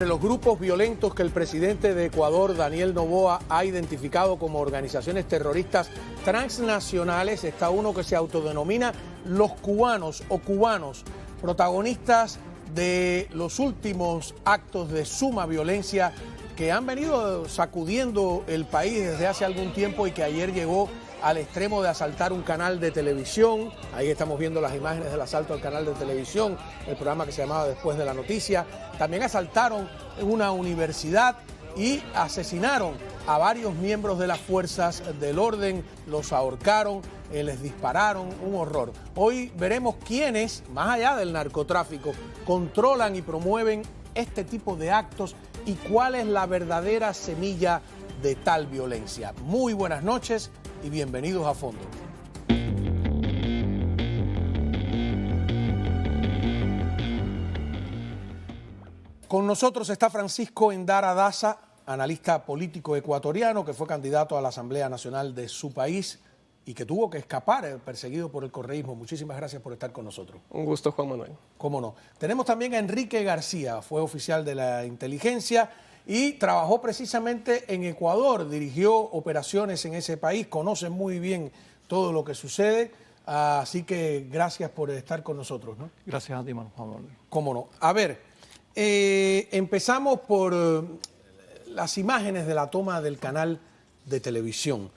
Los grupos violentos que el presidente de Ecuador, Daniel Noboa, ha identificado como organizaciones terroristas transnacionales, está uno que se autodenomina los cubanos o cubanos, protagonistas de los últimos actos de suma violencia que han venido sacudiendo el país desde hace algún tiempo y que ayer llegó al extremo de asaltar un canal de televisión. Ahí estamos viendo las imágenes del asalto al canal de televisión, el programa que se llamaba Después de la Noticia. También asaltaron una universidad y asesinaron a varios miembros de las fuerzas del orden, los ahorcaron, les dispararon, un horror. Hoy veremos quiénes, más allá del narcotráfico, controlan y promueven este tipo de actos y cuál es la verdadera semilla de tal violencia. Muy buenas noches y bienvenidos a Fondo. Con nosotros está Francisco Endara Daza, analista político ecuatoriano que fue candidato a la Asamblea Nacional de su país y que tuvo que escapar perseguido por el correísmo. Muchísimas gracias por estar con nosotros. Un gusto, Juan Manuel. Cómo no. Tenemos también a Enrique García, fue oficial de la inteligencia y trabajó precisamente en Ecuador, dirigió operaciones en ese país, conoce muy bien todo lo que sucede, así que gracias por estar con nosotros, ¿no? Gracias a ti, Juan Manuel. Cómo no. A ver, empezamos por las imágenes de la toma del canal de televisión.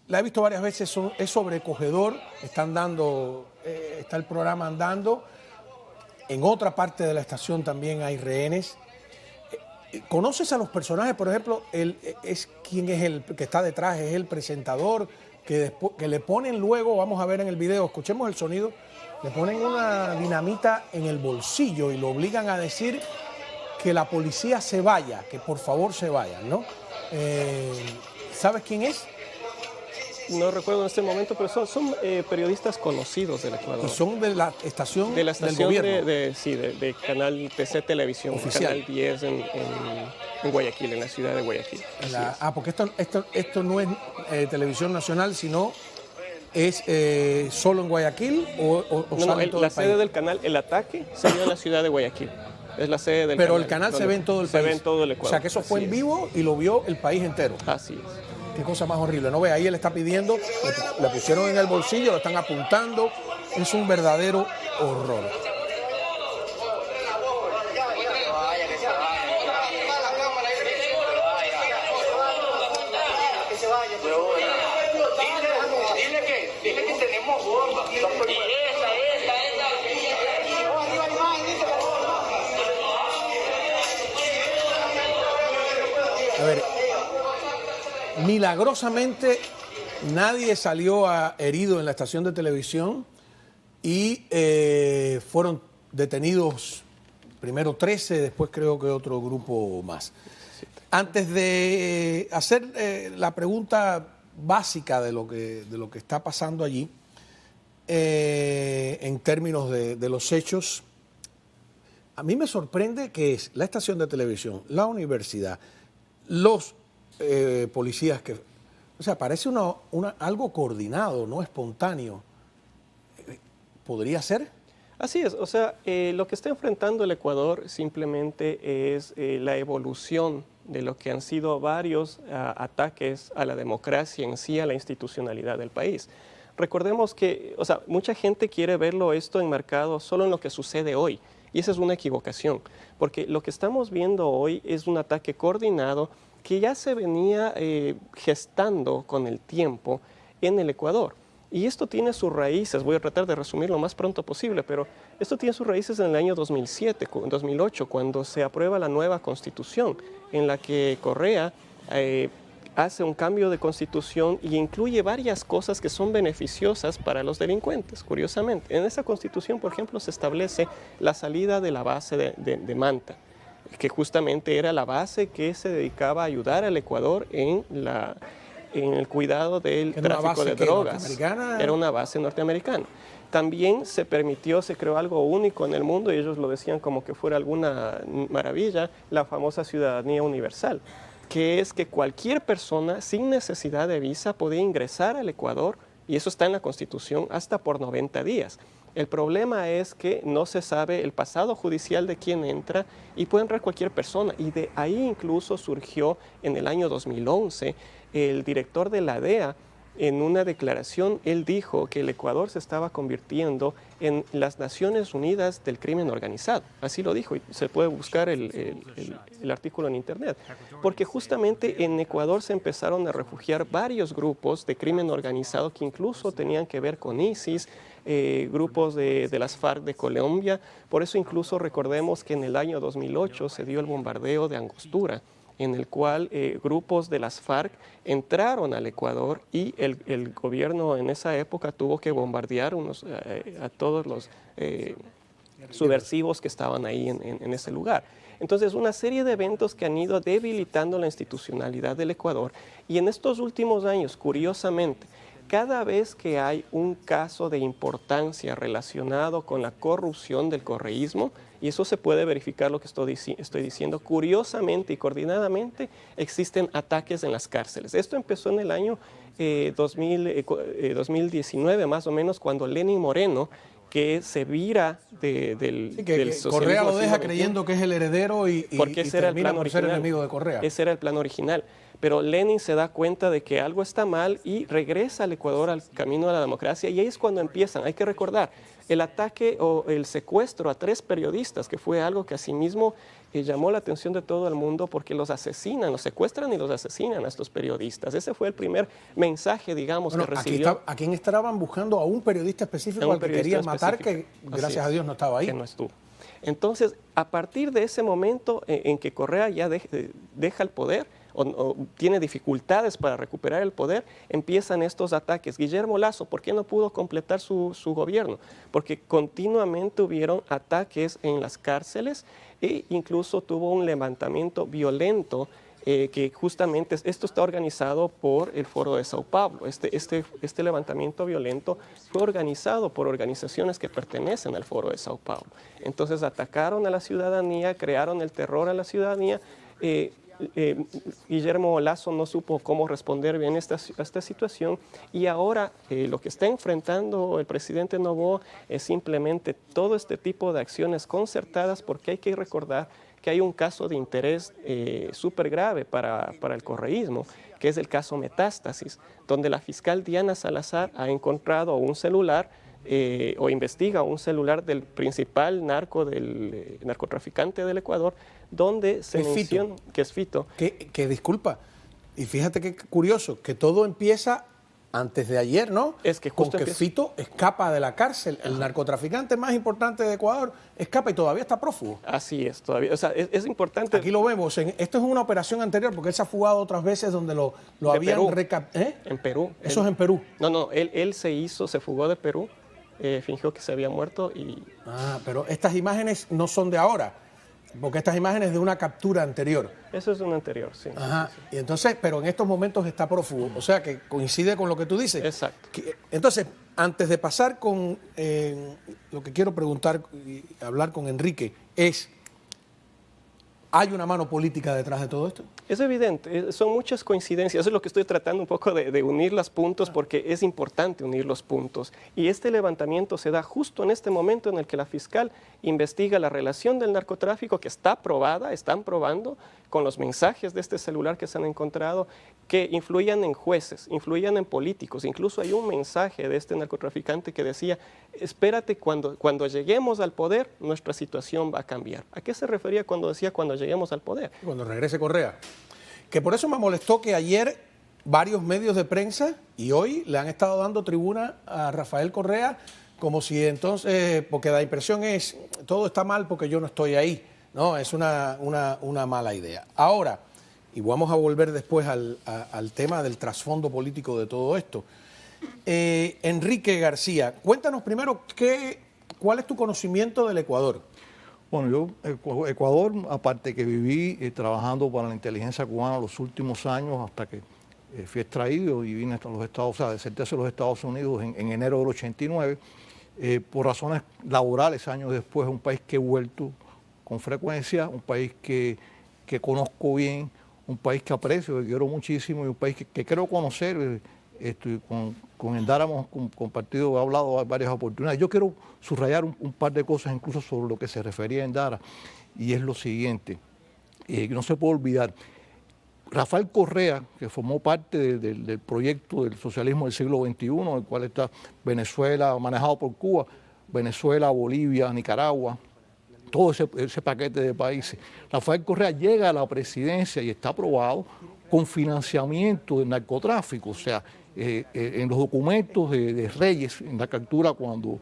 La he visto varias veces, es sobrecogedor, está el programa andando. En otra parte de la estación también hay rehenes. ¿Conoces a los personajes? Por ejemplo, ¿quién es el que está detrás? ¿Es el presentador? Que le ponen luego, vamos a ver en el video, escuchemos el sonido, le ponen una dinamita en el bolsillo y lo obligan a decir que la policía se vaya, que por favor se vayan, ¿no? ¿Sabes quién es? No recuerdo en este momento, pero son periodistas conocidos del Ecuador. Y son de la estación, del gobierno. De Canal TC Televisión, oficial. Canal 10 en Guayaquil, en la ciudad de Guayaquil. Porque esto no es televisión nacional, sino es solo en Guayaquil o sale en todo el país. La sede del canal El Ataque se dio en la ciudad de Guayaquil. Es la sede del Pero canal. el canal se ve en todo el país. Se ve en todo el Ecuador. O sea que eso fue en vivo y lo vio el país entero. Así es. Qué cosa más horrible, ¿no ve? Ahí él está pidiendo, le pusieron en el bolsillo, lo están apuntando. Es un verdadero horror. Dile que tenemos bomba. A ver, milagrosamente nadie salió herido en la estación de televisión y fueron detenidos primero 13, después creo que otro grupo más. Antes de hacer la pregunta básica de lo que está pasando allí, en términos de los hechos, a mí me sorprende que es la estación de televisión, la universidad, los policías que... O sea, parece algo coordinado, no espontáneo. ¿Podría ser? Así es, o sea, lo que está enfrentando el Ecuador simplemente es la evolución de lo que han sido varios ataques a la democracia en sí, a la institucionalidad del país. Recordemos que, o sea, mucha gente quiere verlo esto enmarcado solo en lo que sucede hoy, y esa es una equivocación, porque lo que estamos viendo hoy es un ataque coordinado que ya se venía gestando con el tiempo en el Ecuador. Y esto tiene sus raíces, voy a tratar de resumir lo más pronto posible, pero esto tiene sus raíces en el año 2008, cuando se aprueba la nueva Constitución, en la que Correa hace un cambio de Constitución y incluye varias cosas que son beneficiosas para los delincuentes, curiosamente. En esa Constitución, por ejemplo, se establece la salida de la base de Manta, que justamente era la base que se dedicaba a ayudar al Ecuador en el cuidado del tráfico de drogas. Era una base norteamericana. También se creó algo único en el mundo, y ellos lo decían como que fuera alguna maravilla, la famosa ciudadanía universal, que es que cualquier persona sin necesidad de visa podía ingresar al Ecuador, y eso está en la Constitución, hasta por 90 días. El problema es que no se sabe el pasado judicial de quién entra y puede entrar cualquier persona. Y de ahí incluso surgió en el año 2011 el director de la DEA. En una declaración, él dijo que el Ecuador se estaba convirtiendo en las Naciones Unidas del crimen organizado. Así lo dijo, y se puede buscar el artículo en internet. Porque justamente en Ecuador se empezaron a refugiar varios grupos de crimen organizado que incluso tenían que ver con ISIS, grupos de las FARC de Colombia. Por eso incluso recordemos que en el año 2008 se dio el bombardeo de Angostura, en el cual grupos de las FARC entraron al Ecuador y el gobierno en esa época tuvo que bombardear a todos los subversivos que estaban ahí en ese lugar. Entonces, una serie de eventos que han ido debilitando la institucionalidad del Ecuador, y en estos últimos años, curiosamente, cada vez que hay un caso de importancia relacionado con la corrupción del correísmo, y eso se puede verificar lo que estoy diciendo, curiosamente y coordinadamente existen ataques en las cárceles. Esto empezó en el año 2019, más o menos, cuando Lenín Moreno, que se vira del socialismo. Correa lo deja creyendo que es el heredero y termina por ser enemigo de Correa. Ese era el plan original. Pero Lenin se da cuenta de que algo está mal y regresa al Ecuador al camino de la democracia, y ahí es cuando empiezan. Hay que recordar, el ataque o el secuestro a 3 periodistas, que fue algo que asimismo llamó la atención de todo el mundo, porque los asesinan, los secuestran y los asesinan a estos periodistas. Ese fue el primer mensaje, digamos, que recibió. ¿A quién estaban buscando? A un periodista específico al que querían matar, que gracias a Dios no estaba ahí. Que no estuvo. Entonces, a partir de ese momento en que Correa ya deja el poder, o tiene dificultades para recuperar el poder, empiezan estos ataques. Guillermo Lasso, ¿por qué no pudo completar su gobierno? Porque continuamente hubieron ataques en las cárceles e incluso tuvo un levantamiento violento que justamente esto está organizado por el Foro de Sao Paulo. Este levantamiento violento fue organizado por organizaciones que pertenecen al Foro de Sao Paulo. Entonces atacaron a la ciudadanía, crearon el terror a la ciudadanía. Guillermo Lasso no supo cómo responder bien a esta situación, y ahora lo que está enfrentando el presidente Noboa es simplemente todo este tipo de acciones concertadas, porque hay que recordar que hay un caso de interés súper grave para el correísmo, que es el caso Metástasis, donde la fiscal Diana Salazar ha encontrado un celular o investiga un celular del principal narcotraficante del Ecuador, donde se menciona que es Fito. Que disculpa, y fíjate qué curioso, que todo empieza antes de ayer, ¿no? Es que justo con que Fito escapa de la cárcel. El narcotraficante más importante de Ecuador escapa y todavía está prófugo. Así es, todavía. O sea, es importante. Aquí lo vemos. Esto es una operación anterior, porque él se ha fugado otras veces donde lo habían recapturado. En Perú. Eso es en Perú. No, él se fugó de Perú, fingió que se había muerto y... Pero estas imágenes no son de ahora, porque estas imágenes de una captura anterior. Eso es de una anterior, sí. Ajá. Y entonces, pero en estos momentos está prófugo, o sea que coincide con lo que tú dices. Exacto. Entonces, antes de pasar con lo que quiero preguntar y hablar con Enrique, es, ¿hay una mano política detrás de todo esto? Es evidente, son muchas coincidencias. Eso es lo que estoy tratando un poco de unir los puntos, porque es importante unir los puntos. Y este levantamiento se da justo en este momento en el que la fiscal investiga la relación del narcotráfico, que está probada, están probando con los mensajes de este celular que se han encontrado, que influían en jueces, influían en políticos. Incluso hay un mensaje de este narcotraficante que decía: espérate, cuando lleguemos al poder, nuestra situación va a cambiar. ¿A qué se refería cuando decía cuando lleguemos al poder? Cuando regrese Correa. Que por eso me molestó que ayer varios medios de prensa y hoy le han estado dando tribuna a Rafael Correa, como si entonces, porque la impresión es, todo está mal porque yo no estoy ahí. No, es una mala idea. Ahora, y vamos a volver después al tema del trasfondo político de todo esto. Enrique García, cuéntanos primero cuál es tu conocimiento del Ecuador. Bueno, yo, Ecuador, aparte que viví trabajando para la inteligencia cubana los últimos años, hasta que fui extraído y vine a los Estados Unidos, o sea, deserté hacia los Estados Unidos en enero del 89, por razones laborales, años después, es un país que he vuelto con frecuencia, un país que conozco bien, un país que aprecio, que quiero muchísimo, y un país que creo conocer y con Endara hemos compartido, he hablado en varias oportunidades. Yo quiero subrayar un par de cosas incluso sobre lo que se refería a Endara, y es lo siguiente, que no se puede olvidar. Rafael Correa, que formó parte del proyecto del socialismo del siglo XXI, en el cual está Venezuela, manejado por Cuba, Venezuela, Bolivia, Nicaragua, todo ese paquete de países. Rafael Correa llega a la presidencia y está aprobado con financiamiento del narcotráfico, o sea, en los documentos de Reyes, en la captura cuando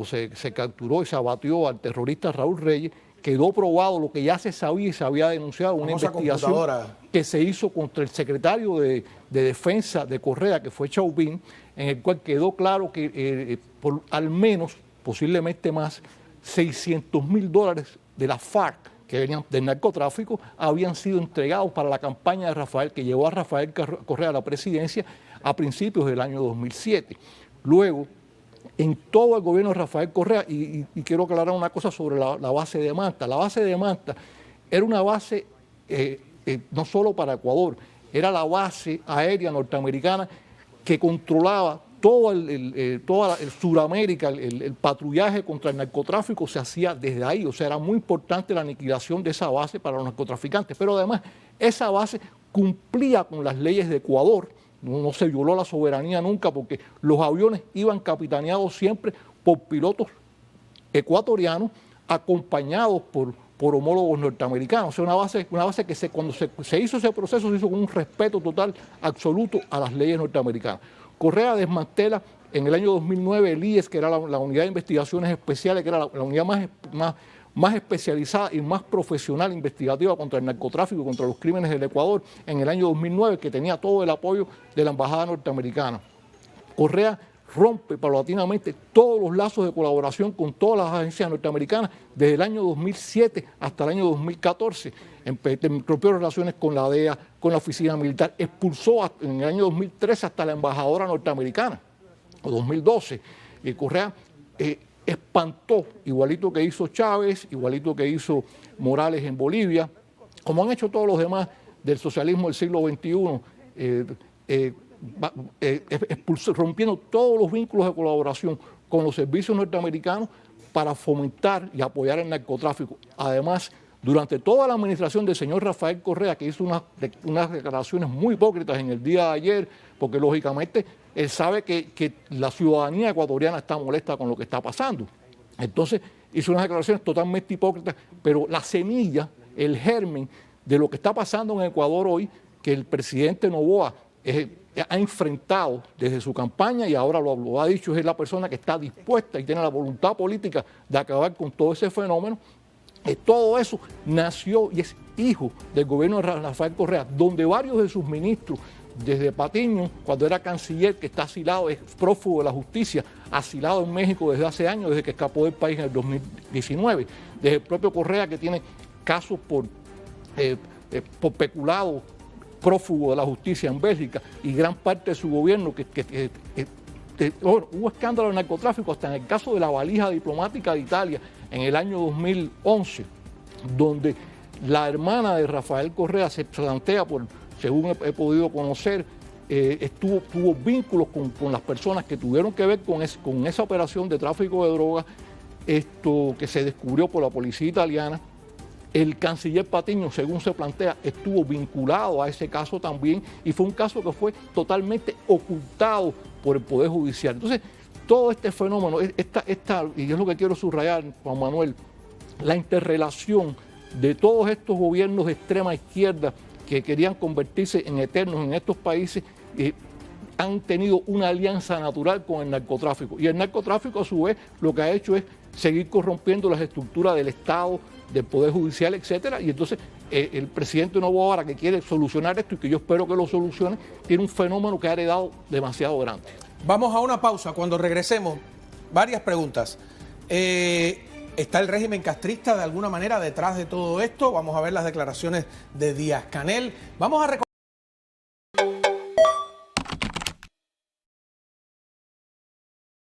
se capturó y se abatió al terrorista Raúl Reyes, quedó probado lo que ya se sabía y se había denunciado, una investigación que se hizo contra el secretario de Defensa de Correa, que fue Chauvin, en el cual quedó claro que por al menos, posiblemente más, $600.000 de la FARC, que venían del narcotráfico, habían sido entregados para la campaña de Rafael, que llevó a Rafael Correa a la presidencia a principios del año 2007. Luego, en todo el gobierno de Rafael Correa, y quiero aclarar una cosa sobre la base de Manta. La base de Manta era una base no solo para Ecuador, era la base aérea norteamericana que controlaba toda el Suramérica, el patrullaje contra el narcotráfico se hacía desde ahí, o sea, era muy importante la aniquilación de esa base para los narcotraficantes, pero además esa base cumplía con las leyes de Ecuador. No se violó la soberanía nunca porque los aviones iban capitaneados siempre por pilotos ecuatorianos acompañados por homólogos norteamericanos. O sea, una base que cuando se hizo ese proceso se hizo con un respeto total, absoluto a las leyes norteamericanas. Correa desmantela en el año 2009 el IES, que era la Unidad de Investigaciones Especiales, que era la unidad más especializada y más profesional investigativa contra el narcotráfico y contra los crímenes del Ecuador en el año 2009, que tenía todo el apoyo de la Embajada norteamericana. Correa rompe paulatinamente todos los lazos de colaboración con todas las agencias norteamericanas desde el año 2007 hasta el año 2014. Rompió relaciones con la DEA, con la Oficina Militar, expulsó en el año 2013 hasta la embajadora norteamericana, o 2012. Correa espantó, igualito que hizo Chávez, igualito que hizo Morales en Bolivia, como han hecho todos los demás del socialismo del siglo XXI, rompiendo todos los vínculos de colaboración con los servicios norteamericanos para fomentar y apoyar el narcotráfico. Además, durante toda la administración del señor Rafael Correa, que hizo unas declaraciones muy hipócritas en el día de ayer, porque lógicamente él sabe que la ciudadanía ecuatoriana está molesta con lo que está pasando. Entonces hizo unas declaraciones totalmente hipócritas, pero la semilla, el germen de lo que está pasando en Ecuador hoy, que el presidente Noboa ha enfrentado desde su campaña y ahora lo ha dicho, es la persona que está dispuesta y tiene la voluntad política de acabar con todo ese fenómeno. Todo eso nació y es hijo del gobierno de Rafael Correa, donde varios de sus ministros, desde Patiño, cuando era canciller, que está asilado, es prófugo de la justicia, asilado en México desde hace años, desde que escapó del país en el 2019, desde el propio Correa, que tiene casos por peculado, prófugo de la justicia en Bélgica, y gran parte de su gobierno hubo escándalo de narcotráfico hasta en el caso de la valija diplomática de Italia en el año 2011, donde la hermana de Rafael Correa se plantea, según he podido conocer, tuvo vínculos con las personas que tuvieron que ver con esa operación de tráfico de drogas, que se descubrió por la policía italiana. El canciller Patiño, según se plantea, estuvo vinculado a ese caso también y fue un caso que fue totalmente ocultado por el Poder Judicial. Entonces, todo este fenómeno, y es lo que quiero subrayar, Juan Manuel, la interrelación de todos estos gobiernos de extrema izquierda que querían convertirse en eternos en estos países, han tenido una alianza natural con el narcotráfico. Y el narcotráfico, a su vez, lo que ha hecho es seguir corrompiendo las estructuras del Estado, del Poder Judicial, etcétera. Y entonces el presidente Noboa, ahora que quiere solucionar esto y que yo espero que lo solucione, tiene un fenómeno que ha heredado demasiado grande. Vamos a una pausa. Cuando regresemos, varias preguntas. ¿Está el régimen castrista de alguna manera detrás de todo esto? Vamos a ver las declaraciones de Díaz-Canel. Vamos a